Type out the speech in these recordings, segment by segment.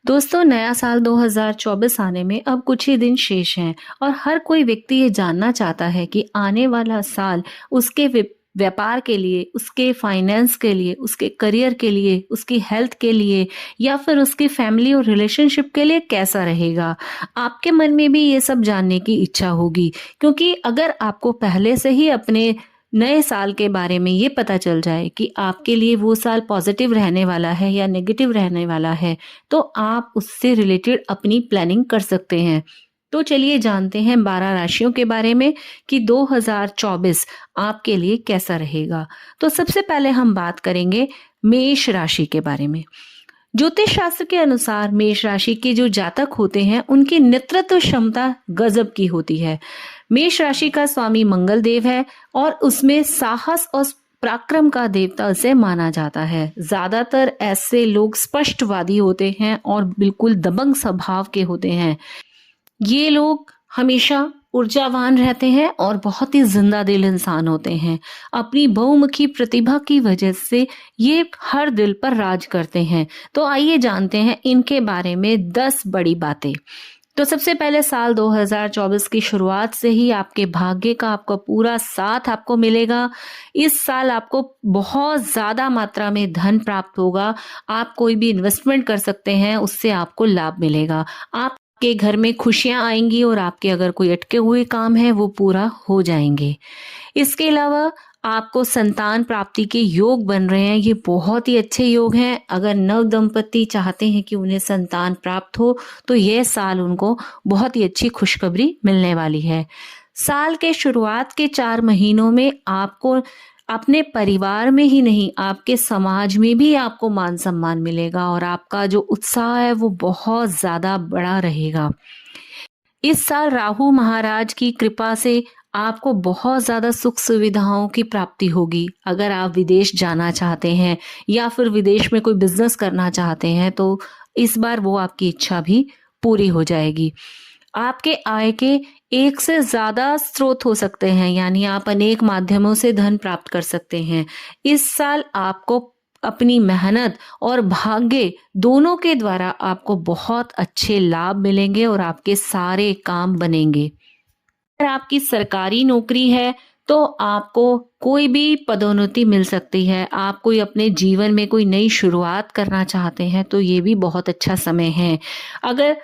दोस्तों, नया साल 2024 आने में अब कुछ ही दिन शेष हैं और हर कोई व्यक्ति ये जानना चाहता है कि आने वाला साल उसके व्यापार के लिए, उसके फाइनेंस के लिए, उसके करियर के लिए, उसकी हेल्थ के लिए या फिर उसकी फैमिली और रिलेशनशिप के लिए कैसा रहेगा। आपके मन में भी ये सब जानने की इच्छा होगी, क्योंकि अगर आपको पहले से ही अपने नए साल के बारे में ये पता चल जाए कि आपके लिए वो साल पॉजिटिव रहने वाला है या नेगेटिव रहने वाला है, तो आप उससे रिलेटेड अपनी प्लानिंग कर सकते हैं। तो चलिए जानते हैं 12 राशियों के बारे में कि 2024 आपके लिए कैसा रहेगा। तो सबसे पहले हम बात करेंगे मेष राशि के बारे में। ज्योतिष शास्त्र के अनुसार मेष राशि के जो जातक होते हैं उनकी नेतृत्व क्षमता गजब की होती है। मेष राशि का स्वामी मंगल देव है और उसमें साहस और पराक्रम का देवता उसे माना जाता है। ज्यादातर ऐसे लोग स्पष्टवादी होते हैं और बिल्कुल दबंग स्वभाव के होते हैं। ये लोग हमेशा ऊर्जावान रहते हैं और बहुत ही जिंदा दिल इंसान होते हैं। अपनी बहुमुखी प्रतिभा की वजह से ये हर दिल पर राज करते हैं। तो आइए जानते हैं इनके बारे में 10 बड़ी बातें। तो सबसे पहले साल 2024 की शुरुआत से ही आपके भाग्य का आपका पूरा साथ आपको मिलेगा। इस साल आपको बहुत ज्यादा मात्रा में धन प्राप्त होगा। आप कोई भी इन्वेस्टमेंट कर सकते हैं, उससे आपको लाभ मिलेगा। आपके घर में खुशियां आएंगी और आपके अगर कोई अटके हुए काम है वो पूरा हो जाएंगे। इसके अलावा आपको संतान प्राप्ति के योग बन रहे हैं। ये बहुत ही अच्छे योग हैं। अगर नव दंपति चाहते हैं कि उन्हें संतान प्राप्त हो तो यह साल उनको बहुत ही अच्छी खुशखबरी मिलने वाली है। साल के शुरुआत के 4 महीनों में आपको अपने परिवार में ही नहीं, आपके समाज में भी आपको मान सम्मान मिलेगा और आपका जो उत्साह है वो बहुत ज्यादा बड़ा रहेगा। इस साल राहु महाराज की कृपा से आपको बहुत ज्यादा सुख सुविधाओं की प्राप्ति होगी। अगर आप विदेश जाना चाहते हैं या फिर विदेश में कोई बिजनेस करना चाहते हैं तो इस बार वो आपकी इच्छा भी पूरी हो जाएगी। आपके आय के एक से ज्यादा स्रोत हो सकते हैं, यानी आप अनेक माध्यमों से धन प्राप्त कर सकते हैं। इस साल आपको अपनी मेहनत और भाग्य दोनों के द्वारा आपको बहुत अच्छे लाभ मिलेंगे और आपके सारे काम बनेंगे। अगर आपकी सरकारी नौकरी है तो आपको कोई भी पदोन्नति मिल सकती है। आप कोई अपने जीवन में कोई नई शुरुआत करना चाहते हैं तो ये भी बहुत अच्छा समय है। अगर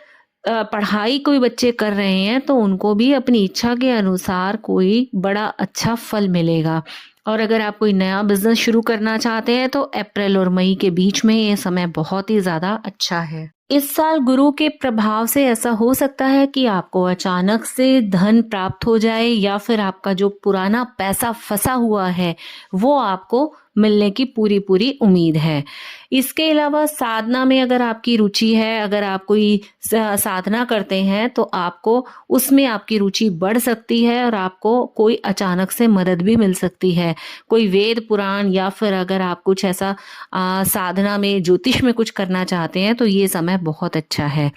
पढ़ाई कोई बच्चे कर रहे हैं तो उनको भी अपनी इच्छा के अनुसार कोई बड़ा अच्छा फल मिलेगा। और अगर आप कोई नया बिजनेस शुरू करना चाहते हैं तो अप्रैल और मई के बीच में ये समय बहुत ही ज्यादा अच्छा है। इस साल गुरु के प्रभाव से ऐसा हो सकता है कि आपको अचानक से धन प्राप्त हो जाए या फिर आपका जो पुराना पैसा फंसा हुआ है वो आपको मिलने की पूरी पूरी उम्मीद है। इसके अलावा साधना में अगर आपकी रुचि है, अगर आप कोई साधना करते हैं तो आपको उसमें आपकी रुचि बढ़ सकती है और आपको कोई अचानक से मदद भी मिल सकती है। कोई वेद पुराण या फिर अगर आप कुछ ऐसा साधना में ज्योतिष में कुछ करना चाहते हैं तो ये समय बहुत अच्छा है।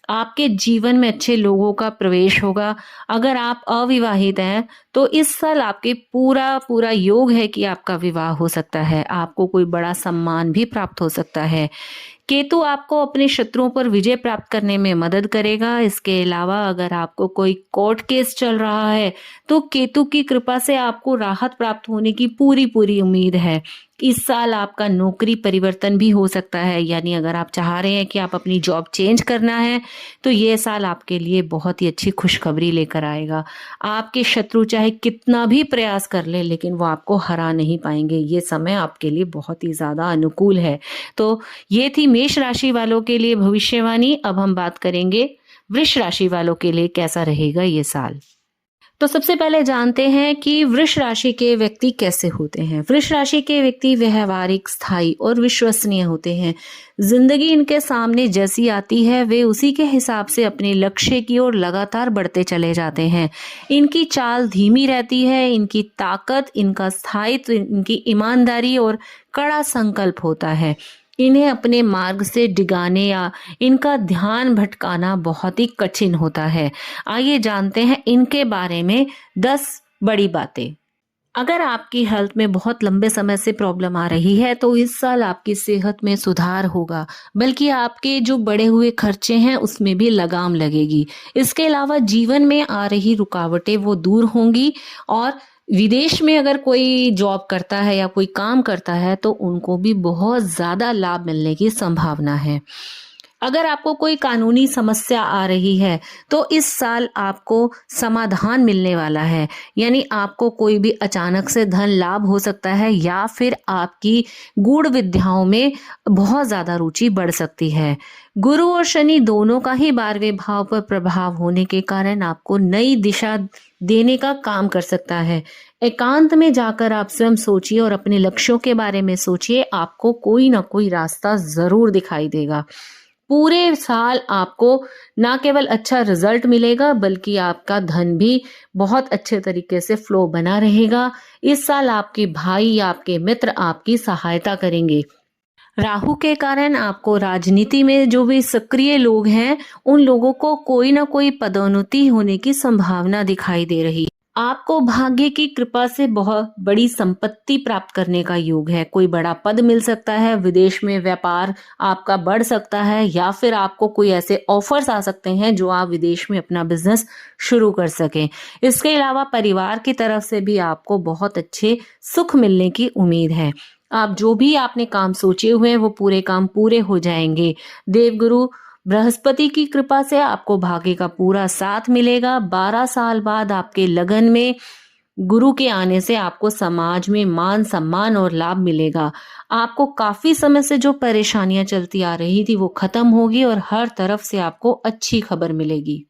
आपके जीवन में अच्छे लोगों का प्रवेश होगा। अगर आप अविवाहित हैं तो इस साल आपके पूरा पूरा योग है कि आपका विवाह हो सकता है। आपको कोई बड़ा सम्मान भी प्राप्त हो सकता है। केतु आपको अपने शत्रुओं पर विजय प्राप्त करने में मदद करेगा। इसके अलावा अगर आपको कोई कोर्ट केस चल रहा है तो केतु की कृपा से आपको राहत प्राप्त होने की पूरी पूरी उम्मीद है। इस साल आपका नौकरी परिवर्तन भी हो सकता है, यानी अगर आप चाह रहे हैं कि आप अपनी जॉब चेंज करना है तो ये साल आपके लिए बहुत ही अच्छी खुशखबरी लेकर आएगा। आपके शत्रु चाहे कितना भी प्रयास कर ले लेकिन वो आपको हरा नहीं पाएंगे। ये समय आपके लिए बहुत ही ज्यादा अनुकूल है। तो ये थी मेष राशि वालों के लिए भविष्यवाणी। अब हम बात करेंगे वृष राशि वालों के लिए कैसा रहेगा ये साल। तो सबसे पहले जानते हैं कि वृष राशि के व्यक्ति कैसे होते हैं। वृष राशि के व्यक्ति व्यवहारिक, स्थायी और विश्वसनीय होते हैं। जिंदगी इनके सामने जैसी आती है वे उसी के हिसाब से अपने लक्ष्य की ओर लगातार बढ़ते चले जाते हैं। इनकी चाल धीमी रहती है। इनकी ताकत, इनका स्थायित्व, इनकी ईमानदारी और कड़ा संकल्प होता है। इन्हें अपने मार्ग से डिगाने या इनका ध्यान भटकाना बहुत ही कठिन होता है। आइए जानते हैं इनके बारे में 10 बड़ी बातें। अगर आपकी हेल्थ में बहुत लंबे समय से प्रॉब्लम आ रही है तो इस साल आपकी सेहत में सुधार होगा, बल्कि आपके जो बढ़े हुए खर्चे हैं उसमें भी लगाम लगेगी। इसके अलावा जीवन में आ रही रुकावटें वो दूर होंगी, और विदेश में अगर कोई जॉब करता है या कोई काम करता है तो उनको भी बहुत ज़्यादा लाभ मिलने की संभावना है। अगर आपको कोई कानूनी समस्या आ रही है तो इस साल आपको समाधान मिलने वाला है, यानी आपको कोई भी अचानक से धन लाभ हो सकता है, या फिर आपकी गूढ़ विद्याओं में बहुत ज्यादा रुचि बढ़ सकती है। गुरु और शनि दोनों का ही 12वें भाव पर प्रभाव होने के कारण आपको नई दिशा देने का काम कर सकता है। एकांत में जाकर आप स्वयं सोचिए और अपने लक्ष्यों के बारे में सोचिए, आपको कोई ना कोई रास्ता जरूर दिखाई देगा। पूरे साल आपको ना केवल अच्छा रिजल्ट मिलेगा, बल्कि आपका धन भी बहुत अच्छे तरीके से फ्लो बना रहेगा। इस साल आपके भाई या आपके मित्र आपकी सहायता करेंगे। राहु के कारण आपको राजनीति में जो भी सक्रिय लोग हैं, उन लोगों को कोई ना कोई पदोन्नति होने की संभावना दिखाई दे रही है। आपको भाग्य की कृपा से बहुत बड़ी संपत्ति प्राप्त करने का योग है। कोई बड़ा पद मिल सकता है, विदेश में व्यापार आपका बढ़ सकता है, या फिर आपको कोई ऐसे ऑफर्स आ सकते हैं जो आप विदेश में अपना बिजनेस शुरू कर सकें। इसके अलावा परिवार की तरफ से भी आपको बहुत अच्छे सुख मिलने की उम्मीद है। आप जो भी आपने काम सोचे हुए हैं वो पूरे काम पूरे हो जाएंगे। देवगुरु बृहस्पति की कृपा से आपको भाग्य का पूरा साथ मिलेगा। 12 साल बाद आपके लगन में गुरु के आने से आपको समाज में मान सम्मान और लाभ मिलेगा। आपको काफी समय से जो परेशानियां चलती आ रही थी वो खत्म होगी, और हर तरफ से आपको अच्छी खबर मिलेगी।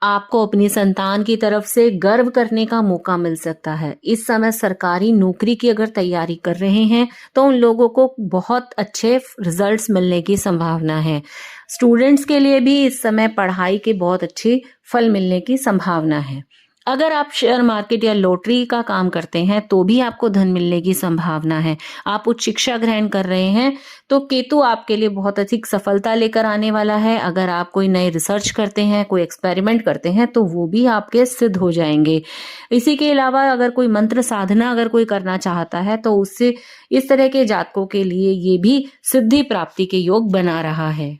आपको अपनी संतान की तरफ से गर्व करने का मौका मिल सकता है। इस समय सरकारी नौकरी की अगर तैयारी कर रहे हैं तो उन लोगों को बहुत अच्छे रिजल्ट्स मिलने की संभावना है। स्टूडेंट्स के लिए भी इस समय पढ़ाई के बहुत अच्छे फल मिलने की संभावना है। अगर आप शेयर मार्केट या लॉटरी का काम करते हैं तो भी आपको धन मिलने की संभावना है। आप उच्च शिक्षा ग्रहण कर रहे हैं तो केतु आपके लिए बहुत अधिक सफलता लेकर आने वाला है। अगर आप कोई नए रिसर्च करते हैं, कोई एक्सपेरिमेंट करते हैं तो वो भी आपके सिद्ध हो जाएंगे। इसी के अलावा अगर कोई मंत्र साधना अगर कोई करना चाहता है तो उससे इस तरह के जातकों के लिए ये भी सिद्धि प्राप्ति के योग बना रहा है।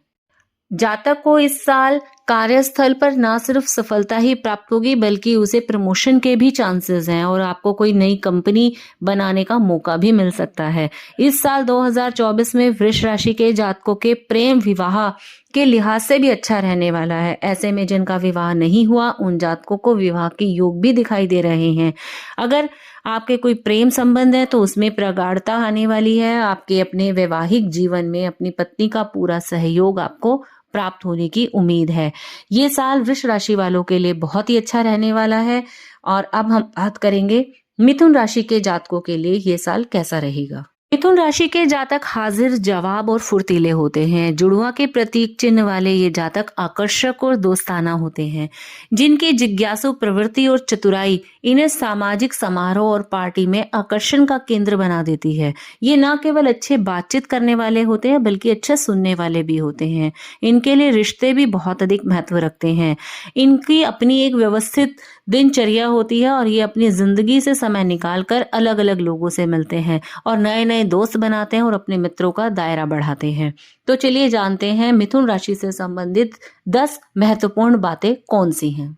जातक को इस साल कार्यस्थल पर ना सिर्फ सफलता ही प्राप्त होगी, बल्कि उसे प्रमोशन के भी चांसेस हैं, और आपको कोई नई कंपनी बनाने का मौका भी मिल सकता है। इस साल 2024 में वृष राशि के जातकों के प्रेम विवाह के लिहाज से भी अच्छा रहने वाला है। ऐसे में जिनका विवाह नहीं हुआ उन जातकों को विवाह के योग भी दिखाई दे रहे हैं। अगर आपके कोई प्रेम संबंध है तो उसमें प्रगाढ़ता आने वाली है। आपके अपने वैवाहिक जीवन में अपनी पत्नी का पूरा सहयोग आपको प्राप्त होने की उम्मीद है। ये साल वृष राशि वालों के लिए बहुत ही अच्छा रहने वाला है। और अब हम बात करेंगे मिथुन राशि के जातकों के लिए ये साल कैसा रहेगा। मिथुन राशि के जातक हाजिर जवाब और फुर्तीले होते हैं। जुड़वा के प्रतीक चिन्ह वाले ये जातक आकर्षक और दोस्ताना होते हैं, जिनकी जिज्ञासु प्रवृत्ति और चतुराई इन्हें सामाजिक समारोह और पार्टी में आकर्षण का केंद्र बना देती है। ये न केवल अच्छे बातचीत करने वाले होते हैं बल्कि अच्छे सुनने वाले भी होते हैं। इनके लिए रिश्ते भी बहुत अधिक महत्व रखते हैं। इनकी अपनी एक व्यवस्थित दिनचर्या होती है और ये अपनी जिंदगी से समय निकालकर अलग अलग लोगों से मिलते हैं और नए नए दोस्त बनाते हैं और अपने मित्रों का दायरा बढ़ाते हैं। तो चलिए जानते हैं मिथुन राशि से संबंधित 10 महत्वपूर्ण बातें कौन सी हैं।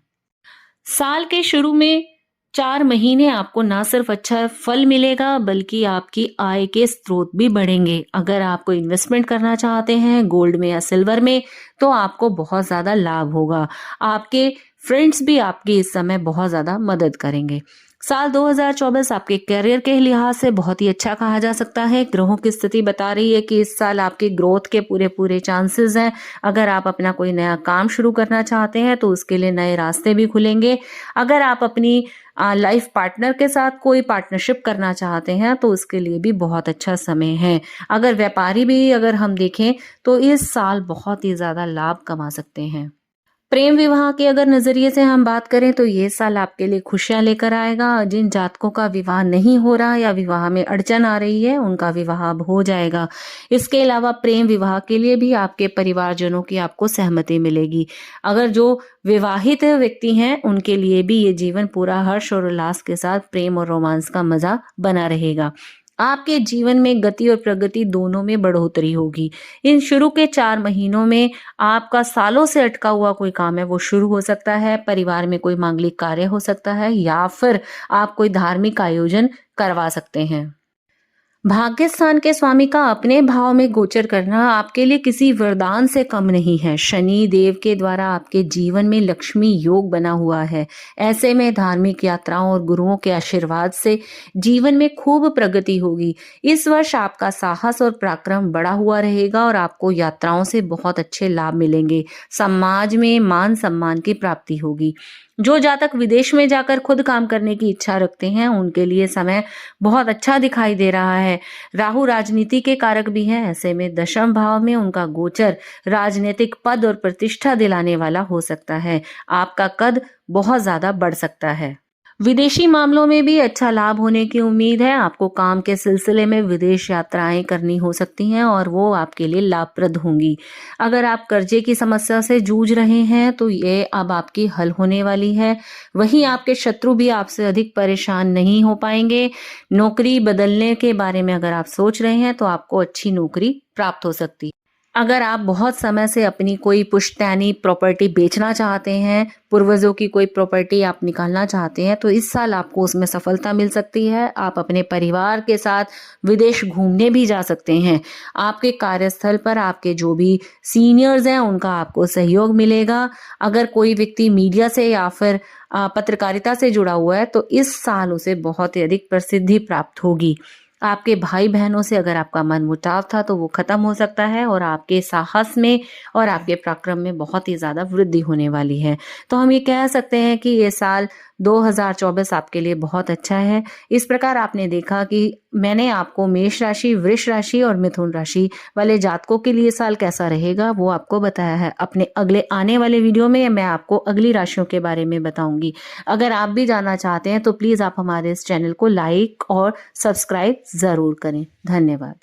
साल के शुरू में 4 महीने आपको ना सिर्फ अच्छा फल मिलेगा बल्कि आपकी आय के स्रोत भी बढ़ेंगे। अगर आपको इन्वेस्टमेंट करना चाहते हैं गोल्ड में या सिल्वर में तो आपको बहुत ज्यादा लाभ होगा। आपके फ्रेंड्स भी आपकी इस समय बहुत ज्यादा मदद करेंगे। साल 2024 आपके करियर के लिहाज से बहुत ही अच्छा कहा जा सकता है। ग्रहों की स्थिति बता रही है कि इस साल आपके ग्रोथ के पूरे चांसेस हैं। अगर आप अपना कोई नया काम शुरू करना चाहते हैं तो उसके लिए नए रास्ते भी खुलेंगे। अगर आप अपनी लाइफ पार्टनर के साथ कोई पार्टनरशिप करना चाहते हैं तो उसके लिए भी बहुत अच्छा समय है। अगर व्यापारी भी अगर हम देखें तो इस साल बहुत ही ज्यादा लाभ कमा सकते हैं। प्रेम विवाह के अगर नजरिए से हम बात करें तो ये साल आपके लिए खुशियां लेकर आएगा। जिन जातकों का विवाह नहीं हो रहा या विवाह में अड़चन आ रही है, उनका विवाह अब हो जाएगा। इसके अलावा प्रेम विवाह के लिए भी आपके परिवारजनों की आपको सहमति मिलेगी। अगर जो विवाहित व्यक्ति हैं, उनके लिए भी ये जीवन पूरा हर्ष और उल्लास के साथ प्रेम और रोमांस का मजा बना रहेगा। आपके जीवन में गति और प्रगति दोनों में बढ़ोतरी होगी। इन शुरू के 4 महीनों में आपका सालों से अटका हुआ कोई काम है वो शुरू हो सकता है। परिवार में कोई मांगलिक कार्य हो सकता है या फिर आप कोई धार्मिक आयोजन करवा सकते हैं। भाग्य स्थान के स्वामी का अपने भाव में गोचर करना आपके लिए किसी वरदान से कम नहीं है। शनि देव के द्वारा आपके जीवन में लक्ष्मी योग बना हुआ है। ऐसे में धार्मिक यात्राओं और गुरुओं के आशीर्वाद से जीवन में खूब प्रगति होगी। इस वर्ष आपका साहस और पराक्रम बढ़ा हुआ रहेगा और आपको यात्राओं से बहुत अच्छे लाभ मिलेंगे। समाज में मान सम्मान की प्राप्ति होगी। जो जातक विदेश में जाकर खुद काम करने की इच्छा रखते हैं, उनके लिए समय बहुत अच्छा दिखाई दे रहा है। राहु राजनीति के कारक भी हैं। ऐसे में दशम भाव में उनका गोचर राजनीतिक पद और प्रतिष्ठा दिलाने वाला हो सकता है। आपका कद बहुत ज्यादा बढ़ सकता है। विदेशी मामलों में भी अच्छा लाभ होने की उम्मीद है। आपको काम के सिलसिले में विदेश यात्राएं करनी हो सकती हैं और वो आपके लिए लाभप्रद होंगी। अगर आप कर्जे की समस्या से जूझ रहे हैं तो ये अब आपकी हल होने वाली है। वहीं आपके शत्रु भी आपसे अधिक परेशान नहीं हो पाएंगे। नौकरी बदलने के बारे में अगर आप सोच रहे हैं तो आपको अच्छी नौकरी प्राप्त हो सकती है। अगर आप बहुत समय से अपनी कोई पुश्तैनी प्रॉपर्टी बेचना चाहते हैं, पूर्वजों की कोई प्रॉपर्टी आप निकालना चाहते हैं, तो इस साल आपको उसमें सफलता मिल सकती है। आप अपने परिवार के साथ विदेश घूमने भी जा सकते हैं। आपके कार्यस्थल पर आपके जो भी सीनियर्स हैं, उनका आपको सहयोग मिलेगा। अगर कोई व्यक्ति मीडिया से या फिर पत्रकारिता से जुड़ा हुआ है तो इस साल उसे बहुत ही अधिक प्रसिद्धि प्राप्त होगी। आपके भाई बहनों से अगर आपका मनमुटाव था तो वो खत्म हो सकता है और आपके साहस में और आपके पराक्रम में बहुत ही ज्यादा वृद्धि होने वाली है। तो हम ये कह सकते हैं कि ये साल 2024 आपके लिए बहुत अच्छा है। इस प्रकार आपने देखा कि मैंने आपको मेष राशि, वृष राशि और मिथुन राशि वाले जातकों के लिए साल कैसा रहेगा वो आपको बताया है। अपने अगले आने वाले वीडियो में मैं आपको अगली राशियों के बारे में बताऊंगी। अगर आप भी जानना चाहते हैं तो प्लीज आप हमारे इस चैनल को लाइक और सब्सक्राइब जरूर करें। धन्यवाद।